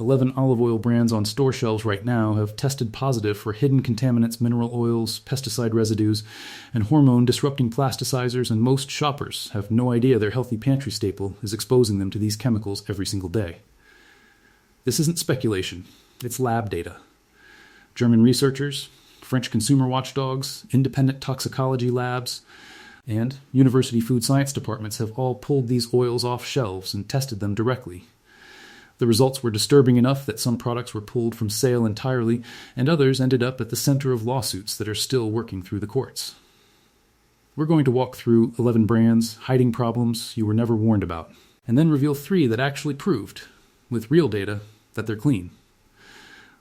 11 olive oil brands on store shelves right now have tested positive for hidden contaminants, mineral oils, pesticide residues, and hormone-disrupting plasticizers, and most shoppers have no idea their healthy pantry staple is exposing them to these chemicals every single day. This isn't speculation, it's lab data. German researchers, French consumer watchdogs, independent toxicology labs, and university food science departments have all pulled these oils off shelves and tested them directly. The results were disturbing enough that some products were pulled from sale entirely, and others ended up at the center of lawsuits that are still working through the courts. We're going to walk through 11 brands hiding problems you were never warned about, and then reveal 3 that actually proved, with real data, that they're clean.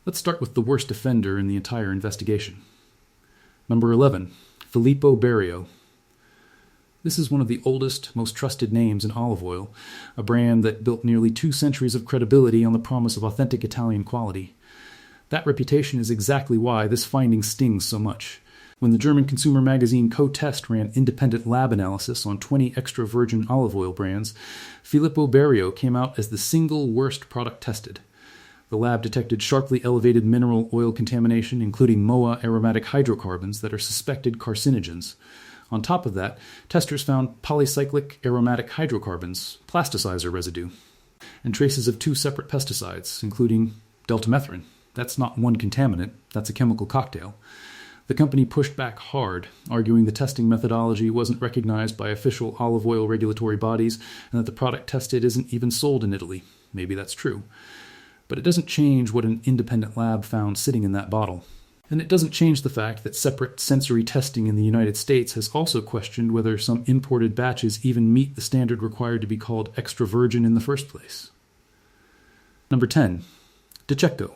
Let's start with the worst offender in the entire investigation. Number 11, Filippo Berio. This is one of the oldest, most trusted names in olive oil, a brand that built nearly 2 centuries of credibility on the promise of authentic Italian quality. That reputation is exactly why this finding stings so much. When the German consumer magazine Co-Test ran independent lab analysis on 20 extra virgin olive oil brands, Filippo Berio came out as the single worst product tested. The lab detected sharply elevated mineral oil contamination, including MOA aromatic hydrocarbons that are suspected carcinogens. On top of that, testers found polycyclic aromatic hydrocarbons, plasticizer residue, and traces of 2 separate pesticides, including deltamethrin. That's not one contaminant, that's a chemical cocktail. The company pushed back hard, arguing the testing methodology wasn't recognized by official olive oil regulatory bodies and that the product tested isn't even sold in Italy. Maybe that's true. But it doesn't change what an independent lab found sitting in that bottle. And it doesn't change the fact that separate sensory testing in the United States has also questioned whether some imported batches even meet the standard required to be called extra virgin in the first place. Number 10, DiCecco.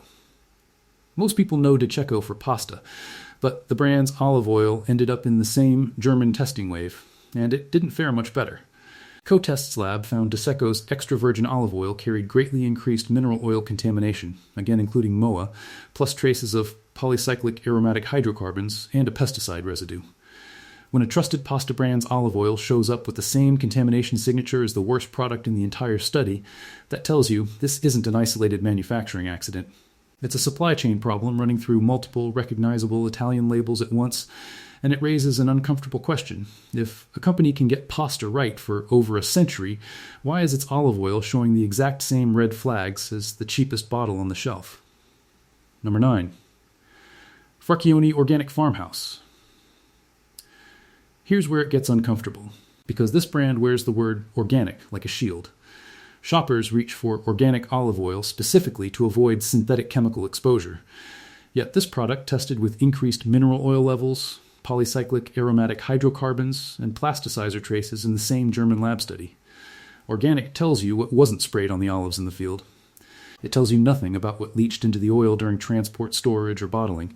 Most people know DiCecco for pasta, but the brand's olive oil ended up in the same German testing wave, and it didn't fare much better. Co-Test's lab found DiCecco's extra virgin olive oil carried greatly increased mineral oil contamination, again including MOA, plus traces of polycyclic aromatic hydrocarbons and a pesticide residue. When a trusted pasta brand's olive oil shows up with the same contamination signature as the worst product in the entire study, that tells you this isn't an isolated manufacturing accident. It's a supply chain problem running through multiple recognizable Italian labels at once, and it raises an uncomfortable question. If a company can get pasta right for over a century, why is its olive oil showing the exact same red flags as the cheapest bottle on the shelf? Number 9. Farchione Organic Farmhouse. Here's where it gets uncomfortable, because this brand wears the word organic like a shield. Shoppers reach for organic olive oil specifically to avoid synthetic chemical exposure. Yet this product tested with increased mineral oil levels, polycyclic aromatic hydrocarbons, and plasticizer traces in the same German lab study. Organic tells you what wasn't sprayed on the olives in the field. It tells you nothing about what leached into the oil during transport, storage, or bottling.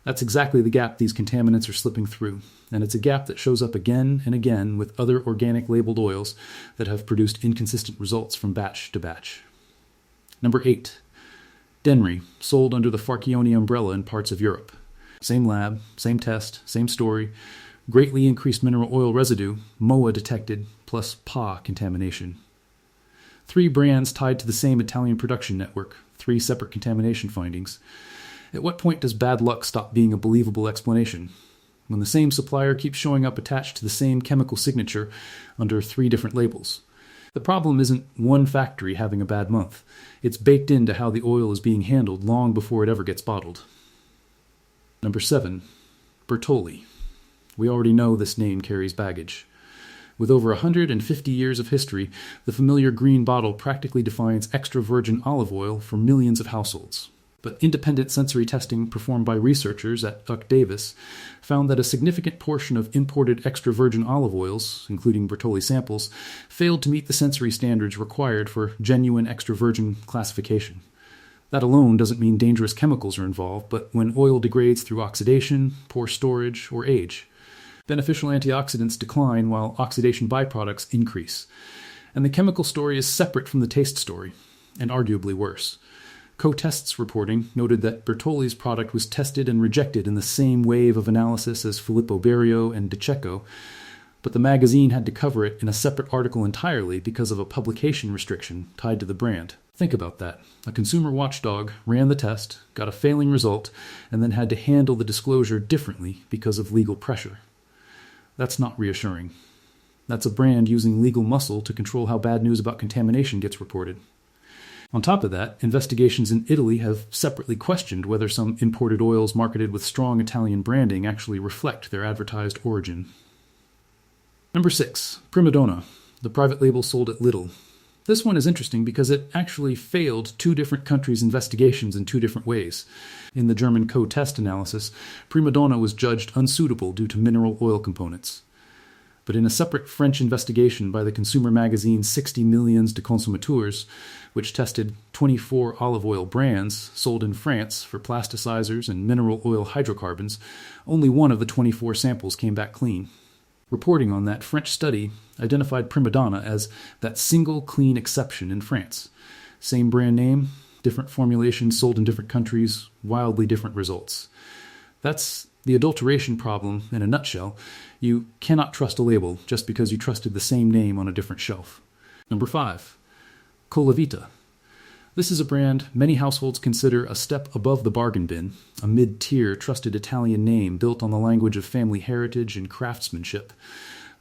That's exactly the gap these contaminants are slipping through, and it's a gap that shows up again and again with other organic labeled oils that have produced inconsistent results from batch to batch. Number 8. Denry, sold under the Farchione umbrella in parts of Europe. Same lab, same test, same story, greatly increased mineral oil residue, MOA detected, plus PA contamination. 3 brands tied to the same Italian production network, 3 separate contamination findings. At what point does bad luck stop being a believable explanation? When the same supplier keeps showing up attached to the same chemical signature under 3 different labels. The problem isn't one factory having a bad month. It's baked into how the oil is being handled long before it ever gets bottled. Number 7. Bertolli. We already know this name carries baggage. With over 150 years of history, the familiar green bottle practically defines extra virgin olive oil for millions of households. But independent sensory testing performed by researchers at UC Davis found that a significant portion of imported extra virgin olive oils, including Bertolli samples, failed to meet the sensory standards required for genuine extra virgin classification. That alone doesn't mean dangerous chemicals are involved, but when oil degrades through oxidation, poor storage, or age. Beneficial antioxidants decline while oxidation byproducts increase. And the chemical story is separate from the taste story, and arguably worse. Co-Test's reporting noted that Bertolli's product was tested and rejected in the same wave of analysis as Filippo Berio and DiCecco, but the magazine had to cover it in a separate article entirely because of a publication restriction tied to the brand. Think about that. A consumer watchdog ran the test, got a failing result, and then had to handle the disclosure differently because of legal pressure. That's not reassuring. That's a brand using legal muscle to control how bad news about contamination gets reported. On top of that, investigations in Italy have separately questioned whether some imported oils marketed with strong Italian branding actually reflect their advertised origin. Number 6. Prima Donna, the private label sold at Lidl. This one is interesting because it actually failed 2 different countries' investigations in 2 different ways. In the German co-test analysis, Prima Donna was judged unsuitable due to mineral oil components. But in a separate French investigation by the consumer magazine 60 Millions de Consommateurs, which tested 24 olive oil brands sold in France for plasticizers and mineral oil hydrocarbons, only one of the 24 samples came back clean. Reporting on that French study identified Prima Donna as that single clean exception in France. Same brand name, different formulations sold in different countries, wildly different results. That's the adulteration problem in a nutshell. You cannot trust a label just because you trusted the same name on a different shelf. Number 5. Colavita. This is a brand many households consider a step above the bargain bin, a mid-tier trusted Italian name built on the language of family heritage and craftsmanship.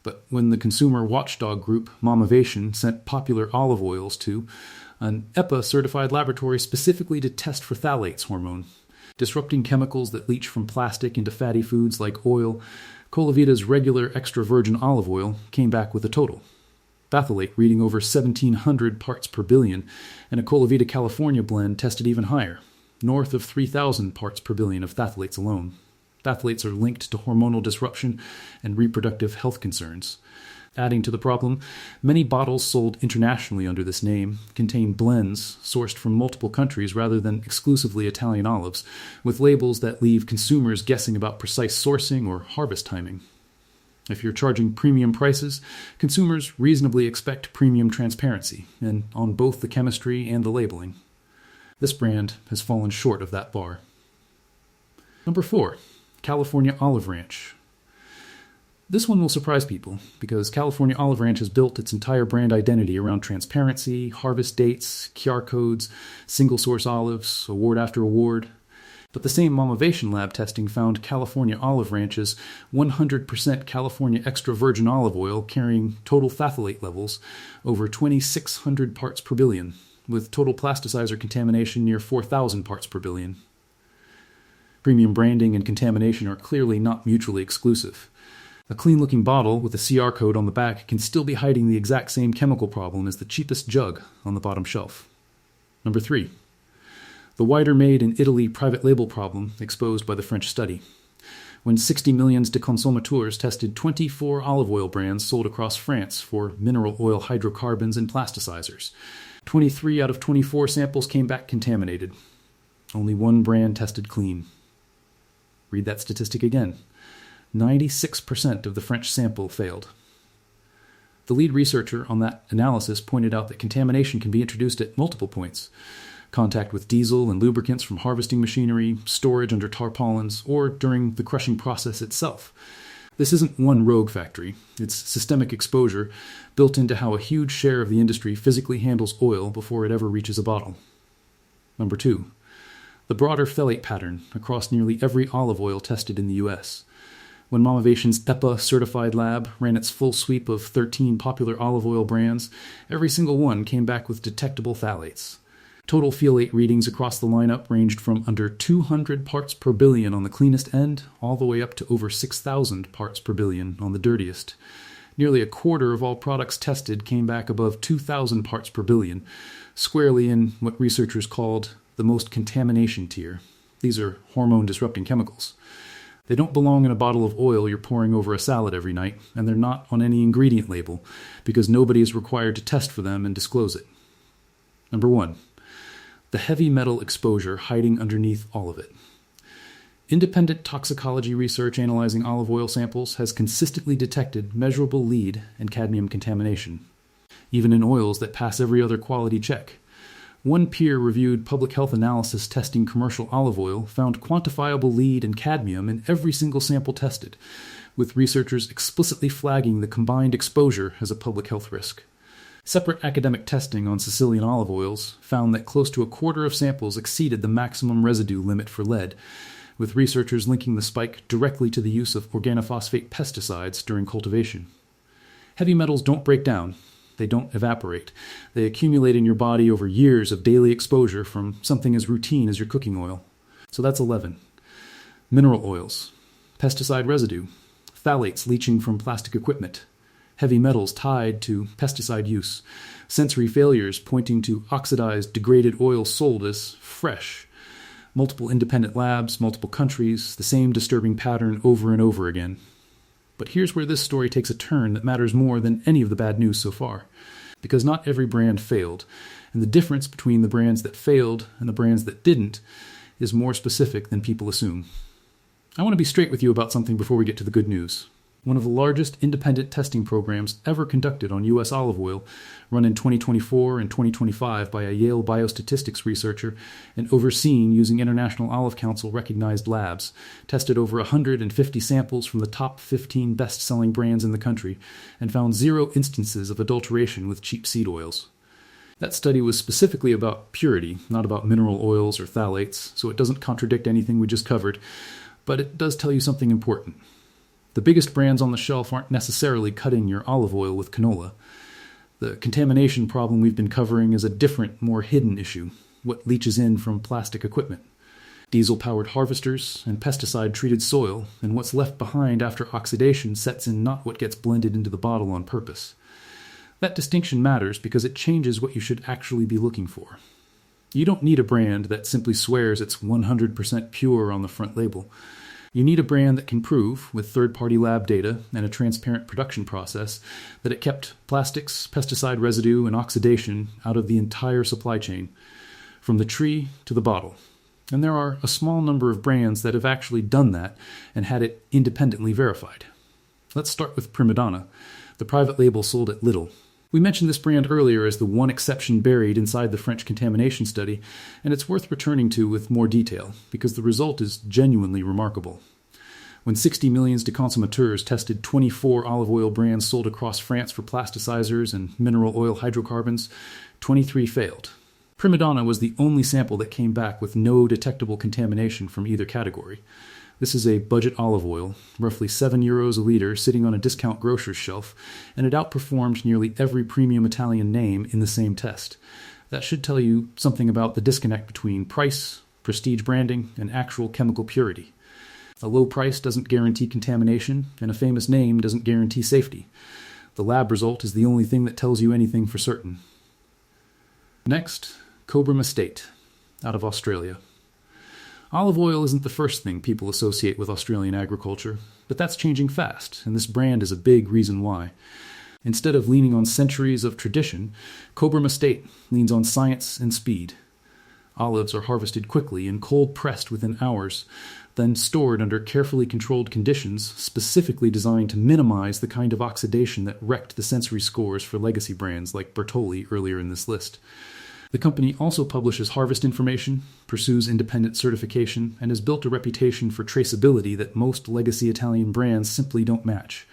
But when the consumer watchdog group Momavation sent popular olive oils to an EPA-certified laboratory specifically to test for phthalates hormone, disrupting chemicals that leach from plastic into fatty foods like oil, Colavita's regular extra virgin olive oil came back with a total. Phthalate reading over 1,700 parts per billion, and a Colavita California blend tested even higher, north of 3,000 parts per billion of phthalates alone. Phthalates are linked to hormonal disruption and reproductive health concerns. Adding to the problem, many bottles sold internationally under this name contain blends sourced from multiple countries rather than exclusively Italian olives, with labels that leave consumers guessing about precise sourcing or harvest timing. If you're charging premium prices, consumers reasonably expect premium transparency, and on both the chemistry and the labeling. This brand has fallen short of that bar. Number 4. California Olive Ranch. This one will surprise people, because California Olive Ranch has built its entire brand identity around transparency, harvest dates, QR codes, single-source olives, award after award. But the same Momavation lab testing found California Olive Ranch's 100% California extra virgin olive oil carrying total phthalate levels over 2,600 parts per billion, with total plasticizer contamination near 4,000 parts per billion. Premium branding and contamination are clearly not mutually exclusive. A clean-looking bottle with a CR code on the back can still be hiding the exact same chemical problem as the cheapest jug on the bottom shelf. Number 3. The wider-made in Italy private label problem exposed by the French study. When 60 Millions de Consommateurs tested 24 olive oil brands sold across France for mineral oil hydrocarbons and plasticizers, 23 out of 24 samples came back contaminated. Only one brand tested clean. Read that statistic again. 96% of the French sample failed. The lead researcher on that analysis pointed out that contamination can be introduced at multiple points. Contact with diesel and lubricants from harvesting machinery, storage under tarpaulins, or during the crushing process itself. This isn't one rogue factory. It's systemic exposure built into how a huge share of the industry physically handles oil before it ever reaches a bottle. Number 2. The broader phthalate pattern across nearly every olive oil tested in the U.S. When Momavation's EPA-certified lab ran its full sweep of 13 popular olive oil brands, every single one came back with detectable phthalates. Total phthalate readings across the lineup ranged from under 200 parts per billion on the cleanest end all the way up to over 6,000 parts per billion on the dirtiest. Nearly a quarter of all products tested came back above 2,000 parts per billion, squarely in what researchers called the most contamination tier. These are hormone-disrupting chemicals. They don't belong in a bottle of oil you're pouring over a salad every night, and they're not on any ingredient label, because nobody is required to test for them and disclose it. Number 1. The heavy metal exposure hiding underneath all of it. Independent toxicology research analyzing olive oil samples has consistently detected measurable lead and cadmium contamination, even in oils that pass every other quality check. One peer-reviewed public health analysis testing commercial olive oil found quantifiable lead and cadmium in every single sample tested, with researchers explicitly flagging the combined exposure as a public health risk. Separate academic testing on Sicilian olive oils found that close to a quarter of samples exceeded the maximum residue limit for lead, with researchers linking the spike directly to the use of organophosphate pesticides during cultivation. Heavy metals don't break down. They don't evaporate. They accumulate in your body over years of daily exposure from something as routine as your cooking oil. So that's 11. Mineral oils, pesticide residue, phthalates leaching from plastic equipment, heavy metals tied to pesticide use, sensory failures pointing to oxidized, degraded oil sold as fresh, multiple independent labs, multiple countries, the same disturbing pattern over and over again. But here's where this story takes a turn that matters more than any of the bad news so far. Because not every brand failed, and the difference between the brands that failed and the brands that didn't is more specific than people assume. I want to be straight with you about something before we get to the good news. One of the largest independent testing programs ever conducted on U.S. olive oil, run in 2024 and 2025 by a Yale biostatistics researcher and overseen using International Olive Council recognized labs, tested over 150 samples from the top 15 best-selling brands in the country and found 0 instances of adulteration with cheap seed oils. That study was specifically about purity, not about mineral oils or phthalates, so it doesn't contradict anything we just covered, but it does tell you something important. The biggest brands on the shelf aren't necessarily cutting your olive oil with canola. The contamination problem we've been covering is a different, more hidden issue, what leaches in from plastic equipment. Diesel-powered harvesters and pesticide-treated soil, and what's left behind after oxidation sets in not what gets blended into the bottle on purpose. That distinction matters because it changes what you should actually be looking for. You don't need a brand that simply swears it's 100% pure on the front label. You need a brand that can prove, with third-party lab data and a transparent production process, that it kept plastics, pesticide residue, and oxidation out of the entire supply chain, from the tree to the bottle. And there are a small number of brands that have actually done that and had it independently verified. Let's start with Prima Donna, the private label sold at Lidl. We mentioned this brand earlier as the one exception buried inside the French contamination study, and it's worth returning to with more detail, because the result is genuinely remarkable. When 60 millions de consommateurs tested 24 olive oil brands sold across France for plasticizers and mineral oil hydrocarbons, 23 failed. Prima Donna was the only sample that came back with no detectable contamination from either category. This is a budget olive oil, roughly €7 a litre, sitting on a discount grocer's shelf, and it outperformed nearly every premium Italian name in the same test. That should tell you something about the disconnect between price, prestige branding, and actual chemical purity. A low price doesn't guarantee contamination, and a famous name doesn't guarantee safety. The lab result is the only thing that tells you anything for certain. Next, Cobram Estate, out of Australia. Olive oil isn't the first thing people associate with Australian agriculture, but that's changing fast, and this brand is a big reason why. Instead of leaning on centuries of tradition, Cobram Estate leans on science and speed. Olives are harvested quickly and cold-pressed within hours, then stored under carefully controlled conditions specifically designed to minimize the kind of oxidation that wrecked the sensory scores for legacy brands like Bertolli earlier in this list. The company also publishes harvest information, pursues independent certification, and has built a reputation for traceability that most legacy Italian brands simply don't match.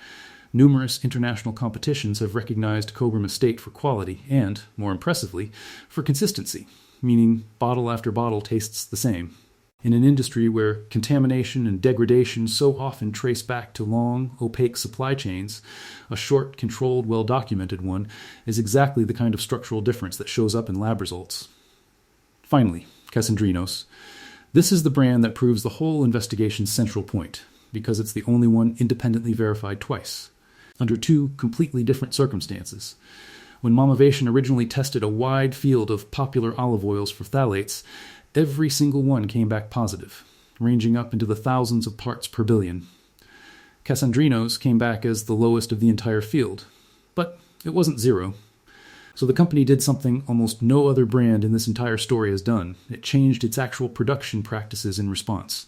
Numerous international competitions have recognized Cobram Estate for quality and, more impressively, for consistency, meaning bottle after bottle tastes the same. In an industry where contamination and degradation so often trace back to long, opaque supply chains, a short, controlled, well-documented one is exactly the kind of structural difference that shows up in lab results. Finally, Cassandrinos. This is the brand that proves the whole investigation's central point, because it's the only one independently verified twice, under 2 completely different circumstances. When Momavation originally tested a wide field of popular olive oils for phthalates, every single one came back positive, ranging up into the thousands of parts per billion. Cassandrinos came back as the lowest of the entire field, but it wasn't 0. So the company did something almost no other brand in this entire story has done. It changed its actual production practices in response.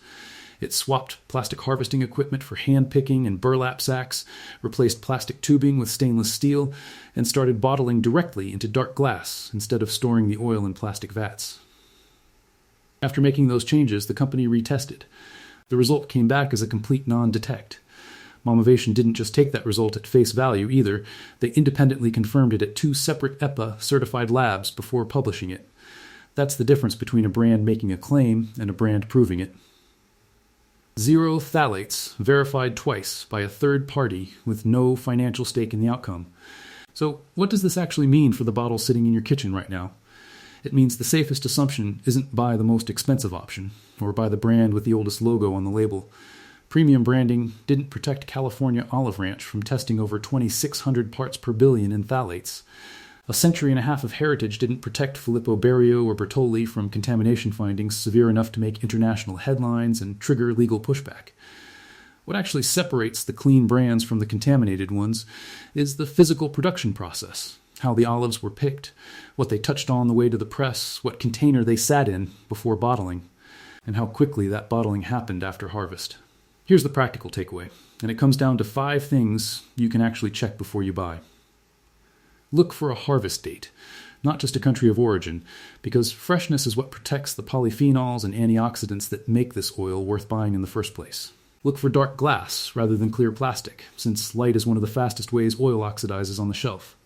It swapped plastic harvesting equipment for hand picking and burlap sacks, replaced plastic tubing with stainless steel, and started bottling directly into dark glass instead of storing the oil in plastic vats. After making those changes, the company retested. The result came back as a complete non-detect. Momivation didn't just take that result at face value either. They independently confirmed it at 2 separate EPA-certified labs before publishing it. That's the difference between a brand making a claim and a brand proving it. 0 phthalates, verified twice by a third party with no financial stake in the outcome. So what does this actually mean for the bottle sitting in your kitchen right now? It means the safest assumption isn't buy the most expensive option, or buy the brand with the oldest logo on the label. Premium branding didn't protect California Olive Ranch from testing over 2,600 parts per billion in phthalates. A century and a half of heritage didn't protect Filippo Berio or Bertolli from contamination findings severe enough to make international headlines and trigger legal pushback. What actually separates the clean brands from the contaminated ones is the physical production process, how the olives were picked, what they touched on the way to the press, what container they sat in before bottling, and how quickly that bottling happened after harvest. Here's the practical takeaway, and it comes down to 5 things you can actually check before you buy. Look for a harvest date, not just a country of origin, because freshness is what protects the polyphenols and antioxidants that make this oil worth buying in the first place. Look for dark glass rather than clear plastic, since light is one of the fastest ways oil oxidizes on the shelf.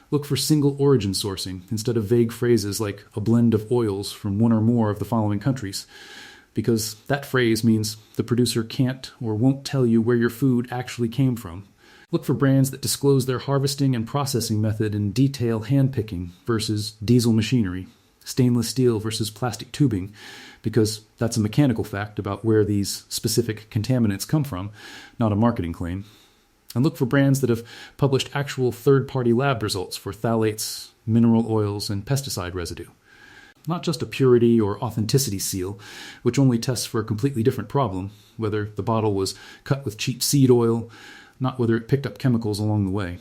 Look for single origin sourcing instead of vague phrases like a blend of oils from one or more of the following countries, because that phrase means the producer can't or won't tell you where your food actually came from. Look for brands that disclose their harvesting and processing method in detail handpicking versus diesel machinery, stainless steel versus plastic tubing, because that's a mechanical fact about where these specific contaminants come from, not a marketing claim. And look for brands that have published actual third-party lab results for phthalates, mineral oils, and pesticide residue. Not just a purity or authenticity seal, which only tests for a completely different problem, whether the bottle was cut with cheap seed oil, not whether it picked up chemicals along the way.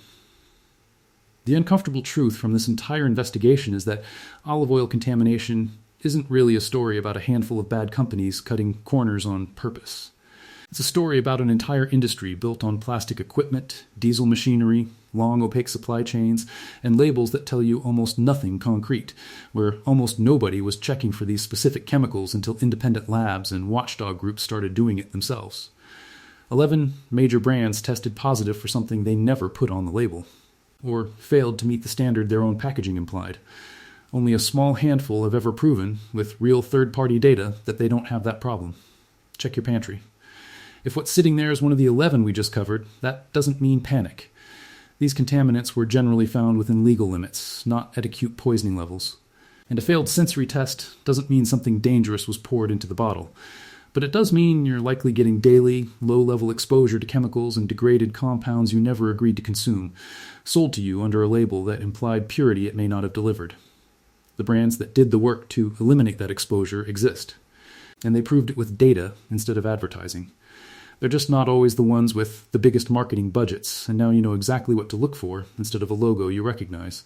The uncomfortable truth from this entire investigation is that olive oil contamination isn't really a story about a handful of bad companies cutting corners on purpose. It's a story about an entire industry built on plastic equipment, diesel machinery, long opaque supply chains, and labels that tell you almost nothing concrete, where almost nobody was checking for these specific chemicals until independent labs and watchdog groups started doing it themselves. 11 major brands tested positive for something they never put on the label, or failed to meet the standard their own packaging implied. Only a small handful have ever proven, with real third-party data, that they don't have that problem. Check your pantry. If what's sitting there is one of the 11 we just covered, that doesn't mean panic. These contaminants were generally found within legal limits, not at acute poisoning levels. And a failed sensory test doesn't mean something dangerous was poured into the bottle. But it does mean you're likely getting daily, low-level exposure to chemicals and degraded compounds you never agreed to consume, sold to you under a label that implied purity it may not have delivered. The brands that did the work to eliminate that exposure exist, and they proved it with data instead of advertising. They're just not always the ones with the biggest marketing budgets, and now you know exactly what to look for instead of a logo you recognize.